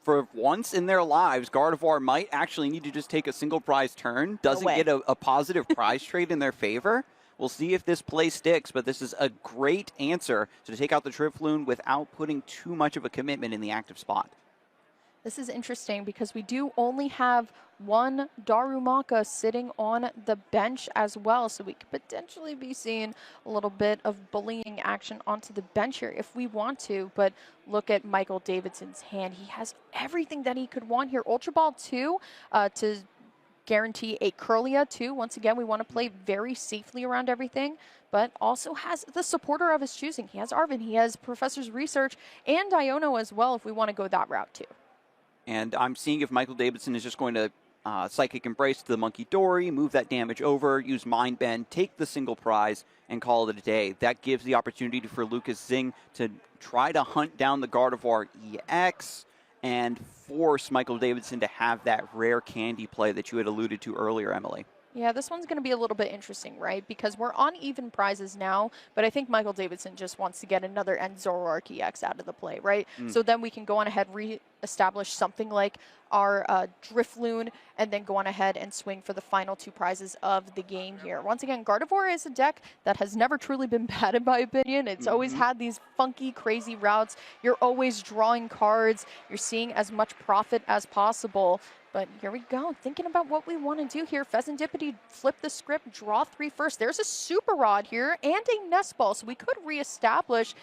for once in their lives, Gardevoir might actually need to just take a single prize turn. Doesn't get a positive prize trade in their favor. We'll see if this play sticks, but this is a great answer to take out the Drifloon without putting too much of a commitment in the active spot. This is interesting because we do only have one Darumaka sitting on the bench as well, so we could potentially be seeing a little bit of bullying action onto the bench here if we want to, but look at Michael Davidson's hand. He has everything that he could want here. Ultra Ball 2 to guarantee a Curlia 2. Once again, we want to play very safely around everything, but also has the supporter of his choosing. He has Arvin, he has Professor's Research, and Iono as well if we want to go that route too. And I'm seeing if Michael Davidson is just going to Psychic Embrace to the Monkey Dory, move that damage over, use Mind Bend, take the single prize, and call it a day. That gives the opportunity for Lucas Zing to try to hunt down the Gardevoir EX and force Michael Davidson to have that rare candy play that you had alluded to earlier, Emily. Yeah, this one's going to be a little bit interesting, right? Because we're on even prizes now, but I think Michael Davidson just wants to get another End Zoroark EX out of the play, right? So then we can go on ahead, re-establish something like our Drifloon, and then go on ahead and swing for the final 2 prizes of the game here. Once again, Gardevoir is a deck that has never truly been bad, in my opinion. It's always had these funky, crazy routes. You're always drawing cards. You're seeing as much profit as possible. But here we go, thinking about what we want to do here. Pheasantipity, flip the script, draw 3 first. There's a Super Rod here and a Nest Ball, so we could reestablish,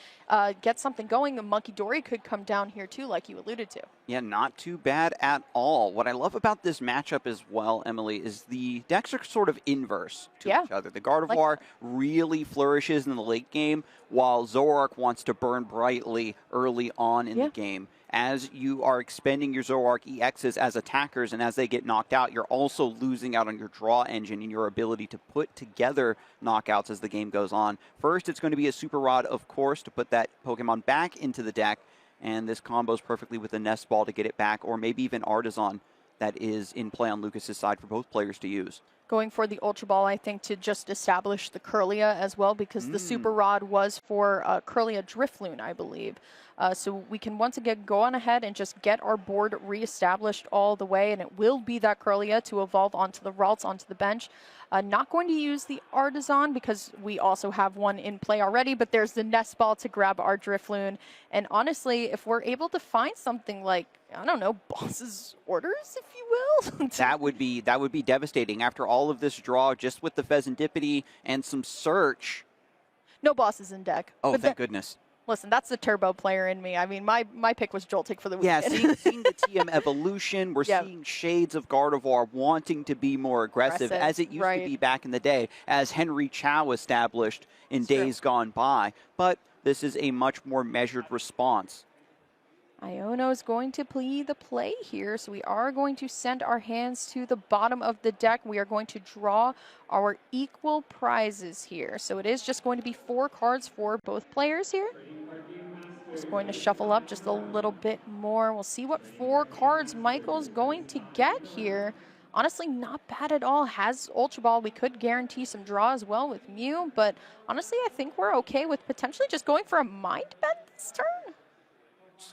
get something going. The Monkey Dory could come down here too, like you alluded to. Yeah, not too bad at all. What I love about this matchup as well, Emily, is the decks are sort of inverse to each other. The Gardevoir really flourishes in the late game, while Zoroark wants to burn brightly early on in the game. As you are expending your Zoroark EXs as attackers, and as they get knocked out, you're also losing out on your draw engine and your ability to put together knockouts as the game goes on. First, it's going to be a Super Rod, of course, to put that Pokemon back into the deck, and this combos perfectly with the Nest Ball to get it back, or maybe even Artisan that is in play on Lucas's side for both players to use. Going for the Ultra Ball, I think, to just establish the Curlia as well, because the Super Rod was for Curlia Drifloon, I believe. So we can once again go on ahead and just get our board reestablished all the way, and it will be that Curlia to evolve onto the Ralts, onto the bench. Not going to use the Artisan because we also have one in play already, but there's the Nest Ball to grab our Drifloon. And honestly, if we're able to find something like, I don't know, Boss's Orders, if you will. that would be devastating after all of this draw, just with the Pheasantipity and some search. No bosses in deck. Oh, but thank goodness. Listen, that's the turbo player in me. I mean, my pick was Joltik for the weekend. Yeah, seeing the TM evolution, we're seeing shades of Gardevoir wanting to be more aggressive, as it used to be back in the day, as Henry Chow established in days gone by. But this is a much more measured response. Iono is going to play the play here, so we are going to send our hands to the bottom of the deck. We are going to draw our equal prizes here. So it is just going to be 4 cards for both players here. Just going to shuffle up just a little bit more. We'll see what 4 cards Michael's going to get here. Honestly, not bad at all. Has Ultra Ball. We could guarantee some draw as well with Mew, but honestly, I think we're okay with potentially just going for a Mind Bend this turn.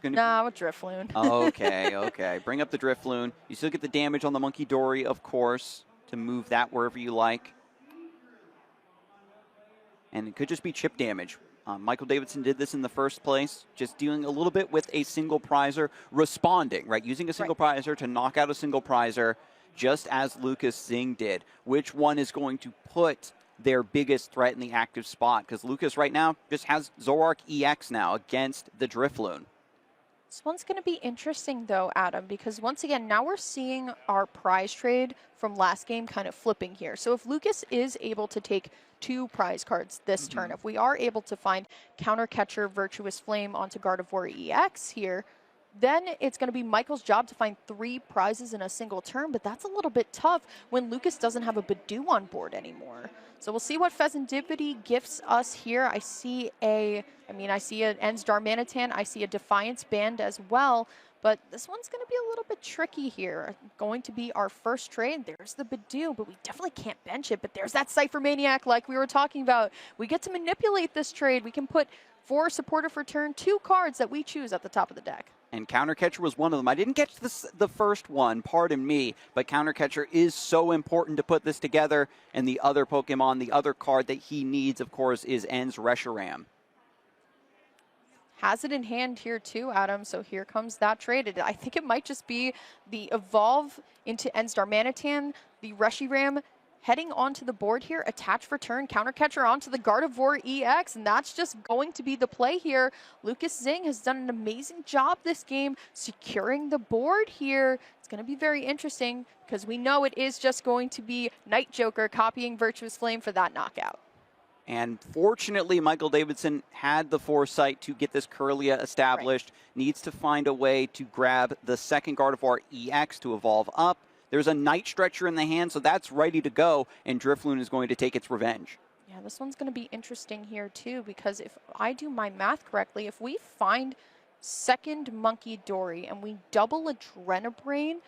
Nah, with Drifloon. Okay. Bring up the Drifloon. You still get the damage on the Monkey Dory, of course, to move that wherever you like. And it could just be chip damage. Michael Davidson did this in the first place, just dealing a little bit with a single prizer, responding, right? Using a single prizer to knock out a single prizer, just as Lucas Zing did. Which one is going to put their biggest threat in the active spot? Because Lucas right now just has Zoroark EX now against the Drifloon. This one's going to be interesting, though, Adam, because once again, now we're seeing our prize trade from last game kind of flipping here. So if Lucas is able to take 2 prize cards this turn, if we are able to find Counter Catcher, Virtuous Flame onto Gardevoir EX here, then it's going to be Michael's job to find 3 prizes in a single turn, but that's a little bit tough when Lucas doesn't have a Badoo on board anymore. So we'll see what Pheasantipity gifts us here. I see an Ends Darmanitan, I see a Defiance Band as well, but this one's going to be a little bit tricky here. Going to be our first trade. There's the Badoo, but we definitely can't bench it, but there's that Cypher Maniac like we were talking about. We get to manipulate this trade. We can put 4 supportive for turn, 2 cards that we choose at the top of the deck. And Counter Catcher was one of them. I didn't catch the first one, pardon me, but Counter Catcher is so important to put this together. And the other Pokemon, the other card that he needs, of course, is Ends Reshiram. Has it in hand here too, Adam, so here comes that trade. I think it might just be the Evolve into Ends Darmanitan, the Reshiram heading onto the board here, attach for turn, Counter Catcher onto the Gardevoir EX, and that's just going to be the play here. Lucas Zing has done an amazing job this game securing the board here. It's going to be very interesting because we know it is just going to be Night Joker copying Virtuous Flame for that knockout. And fortunately, Michael Davidson had the foresight to get this Curlia established, needs to find a way to grab the second Gardevoir EX to evolve up. There's a Night Stretcher in the hand, so that's ready to go, and Drifloon is going to take its revenge. Yeah, this one's going to be interesting here, too, because if I do my math correctly, if we find second Monkey Dory and we double Adrenabrain,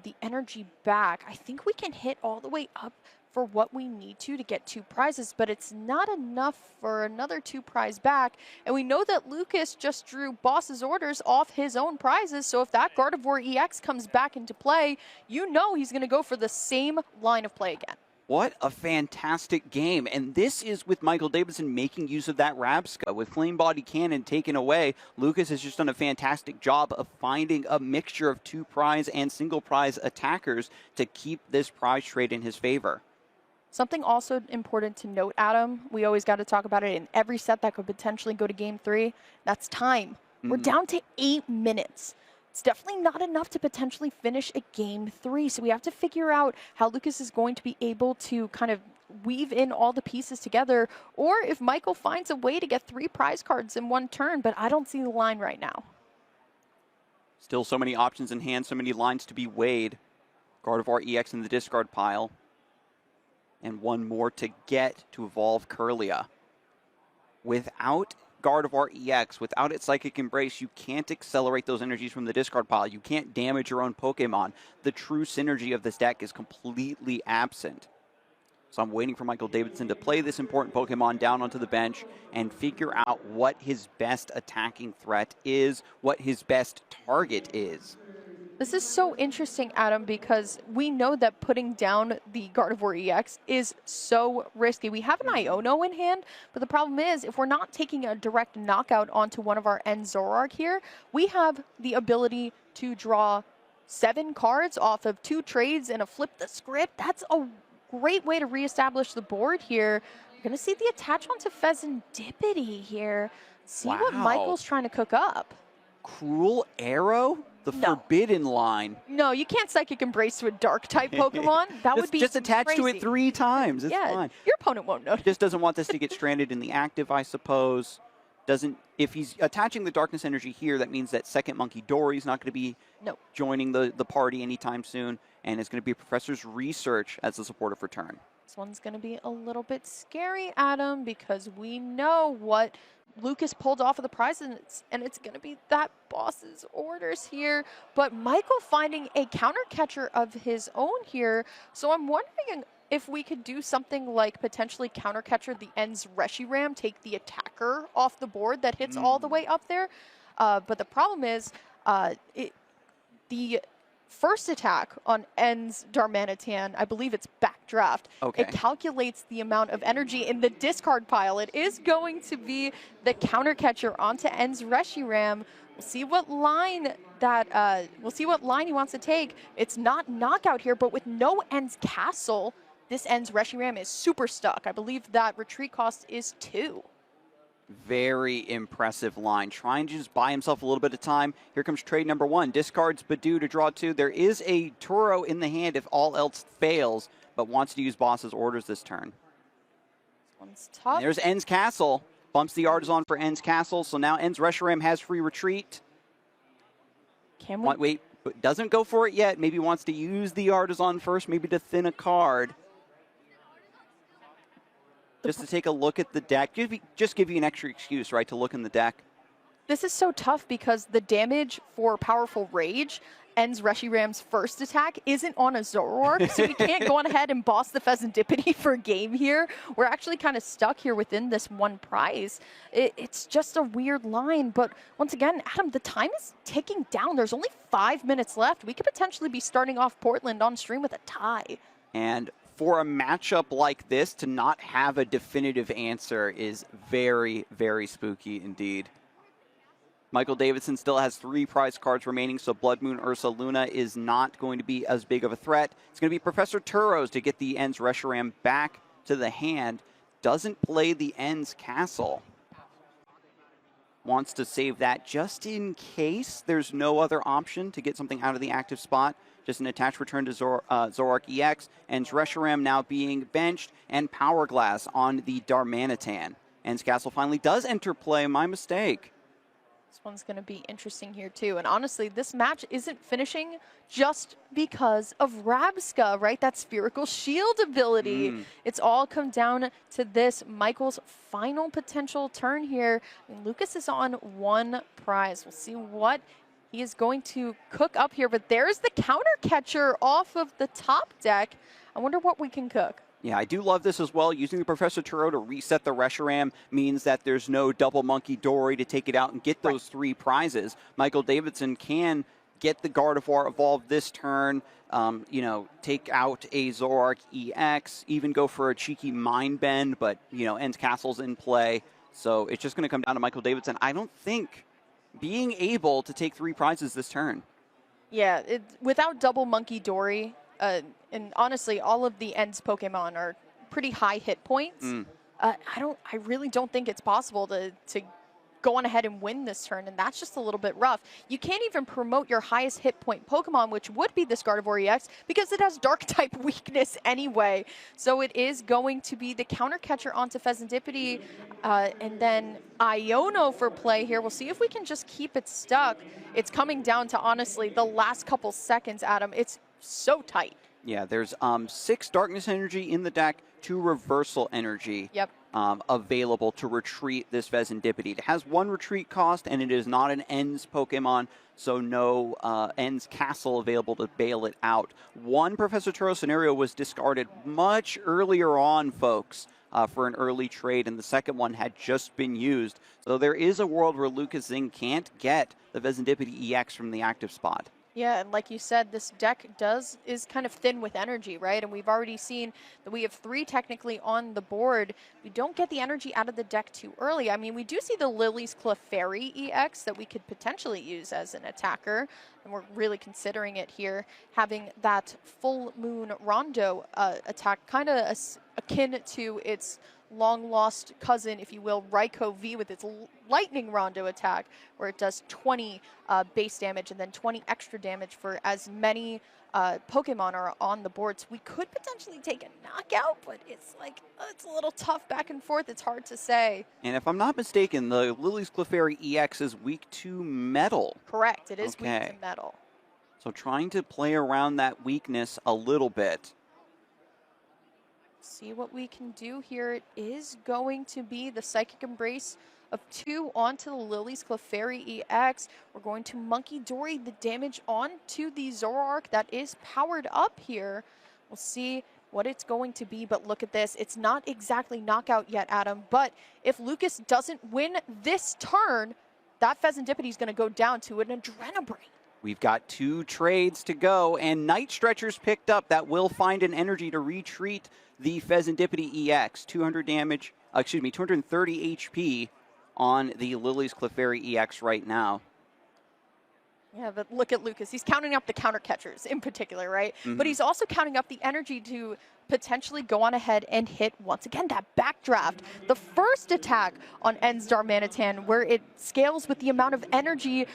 the energy back, I think we can hit all the way up for what we need to get 2 prizes, but it's not enough for another 2 prize back. And we know that Lucas just drew Boss's Orders off his own prizes, so if that Gardevoir EX comes back into play, you know he's going to go for the same line of play again. What a fantastic game. And this is with Michael Davidson making use of that Rabska. With Flame Body Cannon taken away, Lucas has just done a fantastic job of finding a mixture of 2 prize and single prize attackers to keep this prize trade in his favor. Something also important to note, Adam, we always got to talk about it in every set that could potentially go to game 3. That's time. We're down to 8 minutes. It's definitely not enough to potentially finish a game 3. So we have to figure out how Lucas is going to be able to kind of weave in all the pieces together, or if Michael finds a way to get 3 prize cards in one turn, but I don't see the line right now. Still so many options in hand, so many lines to be weighed. Gardevoir EX in the discard pile. And one more to get to evolve Curlia. Without Gardevoir EX, without its Psychic Embrace, you can't accelerate those energies from the discard pile. You can't damage your own Pokemon. The true synergy of this deck is completely absent. So I'm waiting for Michael Davidson to play this important Pokemon down onto the bench and figure out what his best attacking threat is, what his best target is. This is so interesting, Adam, because we know that putting down the Gardevoir EX is so risky. We have an Iono in hand, but the problem is if we're not taking a direct knockout onto one of our end Zoroark here, we have the ability to draw 7 cards off of 2 trades and a flip the script. That's a great way to reestablish the board here. We're going to see the attach onto Pheasantipity here. See what Michael's trying to cook up. Cruel Arrow? The forbidden line. No, you can't Psychic Embrace to a Dark-type Pokemon. That would be just attach crazy. to it 3 times. It's fine. Your opponent won't notice. Just doesn't want this to get stranded in the active, I suppose. If he's attaching the Darkness Energy here, that means that second Monkey Dory's not going to be joining the party anytime soon, and it's going to be Professor's Research as the supportive return. This one's going to be a little bit scary, Adam, because we know what Lucas pulled off of the prize, and it's going to be that boss's orders here. But Michael finding a counter catcher of his own here. So I'm wondering if we could do something like potentially counter catcher the Ends Reshiram, take the attacker off the board that hits all the way up there. But the problem is the first attack on Ends Darmanitan, I believe it's backdraft. Okay. It calculates the amount of energy in the discard pile. It is going to be the counter catcher onto Ends Reshiram. We'll see what line he wants to take. It's not knockout here, but with no Ends Castle, this Ends Reshiram is super stuck. I believe that retreat cost is 2. Very impressive line. Trying to just buy himself a little bit of time. Here comes trade number 1. Discards Badoo to draw 2. There is a Turo in the hand if all else fails, but wants to use boss's orders this turn. This one's tough. And there's Ends Castle. Bumps the Artisan for Ends Castle, so now Ends Reshiram has free retreat. Can we? Wait, but doesn't go for it yet. Maybe wants to use the Artisan first, maybe to thin a card. Just to take a look at the deck. Just give you an extra excuse, right, to look in the deck. This is so tough because the damage for Powerful Rage Ends Reshiram's first attack isn't on a Zoroark, so we can't go on ahead and boss the Pheasantipity for game here. We're actually kind of stuck here within this one prize. It's just a weird line, but once again, Adam, the time is ticking down. There's only 5 minutes left. We could potentially be starting off Portland on stream with a tie. And for a matchup like this, to not have a definitive answer is very, very spooky indeed. Michael Davidson still has 3 prize cards remaining, so Blood Moon Ursa Luna is not going to be as big of a threat. It's going to be Professor Turos to get the Ends Reshiram back to the hand. Doesn't play the Ends Castle. Wants to save that just in case there's no other option to get something out of the active spot. Just an attached return to Zoroark EX, and Reshiram now being benched, and Power Glass on the Darmanitan. Ends Castle finally does enter play, my mistake. This one's going to be interesting here too, and honestly, this match isn't finishing just because of Rabska, right? That Spherical Shield ability. It's all come down to this, Michael's final potential turn here. And Lucas is on 1 prize. We'll see what he is going to cook up here, but there's the counter catcher off of the top deck. I wonder what we can cook. Yeah, I do love this as well. Using the Professor Turo to reset the Reshiram means that there's no double Monkey Dory to take it out and get those 3 prizes. Michael Davidson can get the Gardevoir evolved this turn, take out a Zoroark EX, even go for a cheeky Mind Bend, but, Ends Castle's in play. So it's just going to come down to Michael Davidson. I don't think being able to take 3 prizes this turn. Yeah, without double Monkey Dory, and honestly, all of the Ends Pokemon are pretty high hit points. I really don't think it's possible to go on ahead and win this turn, and that's just a little bit rough. You can't even promote your highest hit point Pokemon, which would be this Gardevoir EX, because it has Dark-type weakness anyway. So it is going to be the counter catcher onto Pheasantipity, and then Iono for play here. We'll see if we can just keep it stuck. It's coming down to, honestly, the last couple seconds, Adam. It's so tight. Yeah, there's 6 Darkness Energy in the deck, 2 Reversal Energy. Yep. available to retreat this Vezendipity. It has one retreat cost, and it is not an ends Pokemon, so no ends castle available to bail it out. One Professor Turo scenario was discarded much earlier on, folks, for an early trade, and the second one had just been used. So there is a world where Lucas Zing can't get the Vezendipity EX from the active spot. Yeah, and like you said, this deck is kind of thin with energy, right? And we've already seen that we have 3 technically on the board. We don't get the energy out of the deck too early. I mean, we do see the Lily's Clefairy EX that we could potentially use as an attacker, and we're really considering it here, having that Full Moon Rondo attack, kind of akin to its long-lost cousin, if you will, Raikou V with its Lightning Rondo attack, where it does 20 base damage and then 20 extra damage for as many Pokemon are on the board. So we could potentially take a knockout, but it's like, it's a little tough back and forth. It's hard to say. And if I'm not mistaken, the Lily's Clefairy EX is weak to Metal. Correct. It is weak to Metal. So trying to play around that weakness a little bit. See what we can do here. It is going to be the Psychic Embrace of 2 onto the Lily's Clefairy EX. We're going to Monkey Dory the damage onto the Zoroark that is powered up here. We'll see what it's going to be, but look at this. It's not exactly knockout yet, Adam, but if Lucas doesn't win this turn, that Vezendipity is going to go down to an Adrenabrain. We've got 2 trades to go, and Night Stretcher's picked up. That will find an energy to retreat the Vezendipity EX. 200 damage, 230 HP on the Lily's Clefairy EX right now. Yeah, but look at Lucas. He's counting up the counter catchers in particular, right? Mm-hmm. But he's also counting up the energy to potentially go on ahead and hit, once again, that backdraft. The first attack on Ends Darmanitan, where it scales with the amount of energy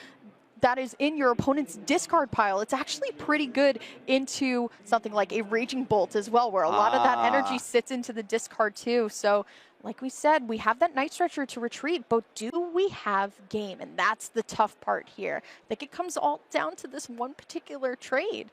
that is in your opponent's discard pile. It's actually pretty good into something like a Raging Bolt as well, where a lot of that energy sits into the discard too. So like we said, we have that Night Stretcher to retreat, but do we have game? And that's the tough part here. I think it comes all down to this one particular trade.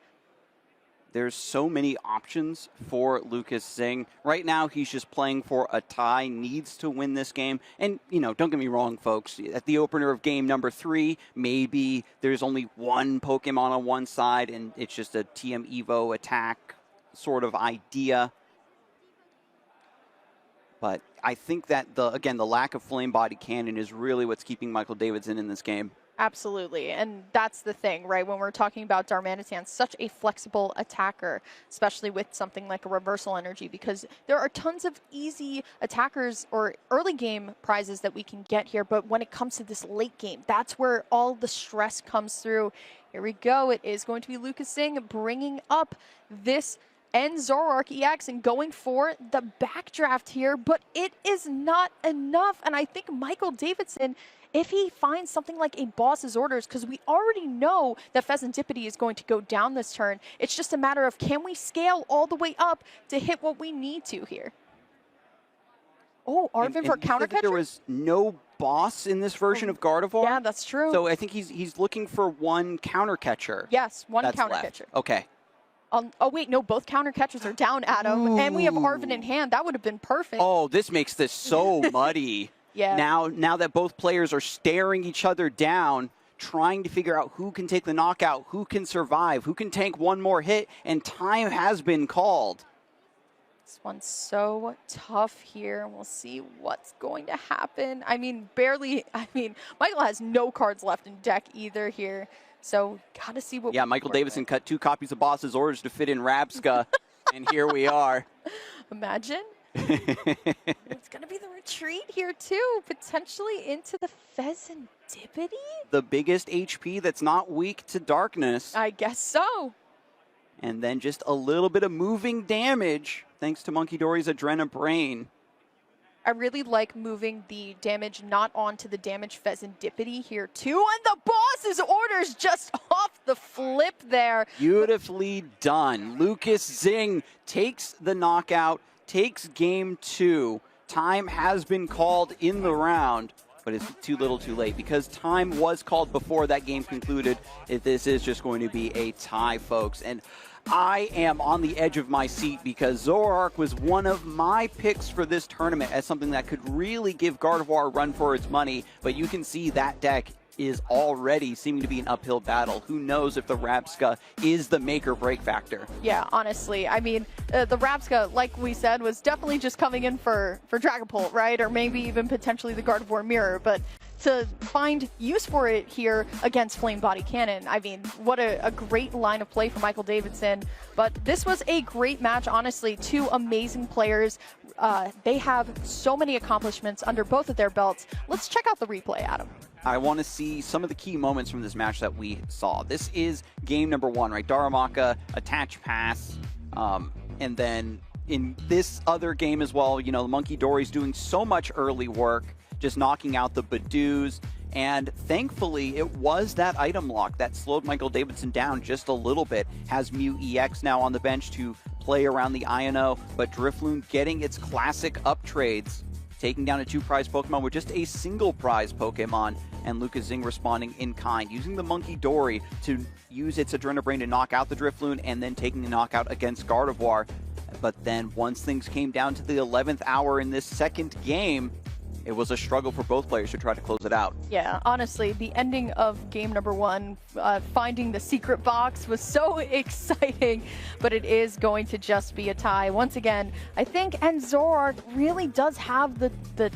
There's so many options for Lucas Zing. Right now, he's just playing for a tie, needs to win this game. And, you know, don't get me wrong, folks. At the opener of game number 3, maybe there's only one Pokemon on one side, and it's just a TM Evo attack sort of idea. But I think that, again, the lack of Flame Body Cannon is really what's keeping Michael Davidson in this game. Absolutely, and that's the thing, right? When we're talking about Darmanitan, such a flexible attacker, especially with something like a Reversal Energy, because there are tons of easy attackers or early game prizes that we can get here, but when it comes to this late game, that's where all the stress comes through. Here we go. It is going to be Lucas Zing bringing up this Zoroark EX and going for the backdraft here, but it is not enough, and I think Michael Davidson, if he finds something like a Boss's Orders, because we already know that Vezendipity is going to go down this turn, it's just a matter of can we scale all the way up to hit what we need to here. Oh, Arvin for counter catcher? There was no boss in this version of Gardevoir? Yeah, that's true. So I think he's looking for one counter catcher. Yes, one counter catcher. Okay. Oh, wait, no, both counter catchers are down, Adam. Ooh. And we have Arvin in hand. That would have been perfect. Oh, this makes this so muddy. Yeah. Now that both players are staring each other down, trying to figure out who can take the knockout, who can survive, who can tank one more hit, and time has been called. This one's so tough here, and we'll see what's going to happen. I mean, Michael has no cards left in deck either here. So, gotta see what. Yeah, Michael Davidson cut 2 copies of Boss's Orders to fit in Rabska, and here we are. Imagine. It's gonna be the retreat here too, potentially into the Vezendipity. The biggest HP that's not weak to darkness. I guess so. And then just a little bit of moving damage, thanks to Monkey Dory's Adrenabrain. I really like moving the damage not onto the damaged Vezendipity here too. And the Boss's Orders just off the flip there. Beautifully done. Lucas Zing takes the knockout, takes game 2. Time has been called in the round, but it's too little too late because time was called before that game concluded. This is just going to be a tie, folks. And I am on the edge of my seat because Zoroark was one of my picks for this tournament as something that could really give Gardevoir a run for its money, but you can see that deck is already seeming to be an uphill battle. Who knows if the Rabsca is the make or break factor? Yeah, honestly. I mean, the Rabsca, like we said, was definitely just coming in for Dragapult, right? Or maybe even potentially the Gardevoir Mirror, but to find use for it here against Flame Body Cannon, I mean, what a great line of play for Michael Davidson. But this was a great match, honestly. Two amazing players. They have so many accomplishments under both of their belts. Let's check out the replay, Adam. I want to see some of the key moments from this match that we saw. This is game number 1, right? Darumaka, attach pass, and then in this other game as well, you know, the Monkey Dory's doing so much early work, just knocking out the Badoos, and thankfully it was that item lock that slowed Michael Davidson down just a little bit. Has Mew EX now on the bench to play around the Iono, but Drifloon getting its classic up trades, taking down a 2-prize Pokemon with just a single prize Pokemon, and Lucas Zing responding in kind, using the Monkey Dory to use its Adrenabrain to knock out the Drifloon, and then taking the knockout against Gardevoir. But then once things came down to the 11th hour in this second game, it was a struggle for both players to try to close it out. Yeah, honestly, the ending of game number 1, finding the secret box, was so exciting, but it is going to just be a tie. Once again, I think, and Zoroark really does have the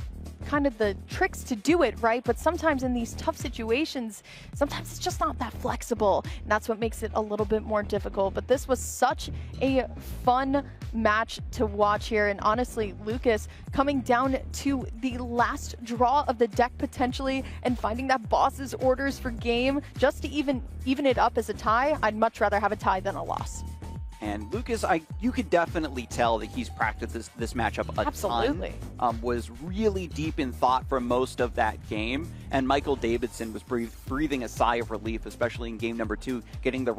kind of the tricks to do it, right? But sometimes in these tough situations, sometimes it's just not that flexible, and that's what makes it a little bit more difficult. But this was such a fun match to watch here, and honestly, Lucas coming down to the last draw of the deck potentially and finding that boss's orders for game just to even it up as a tie. I'd much rather have a tie than a loss. And Lucas, you could definitely tell that he's practiced this matchup a ton. Was really deep in thought for most of that game. And Michael Davidson was breathing a sigh of relief, especially in game number 2, getting the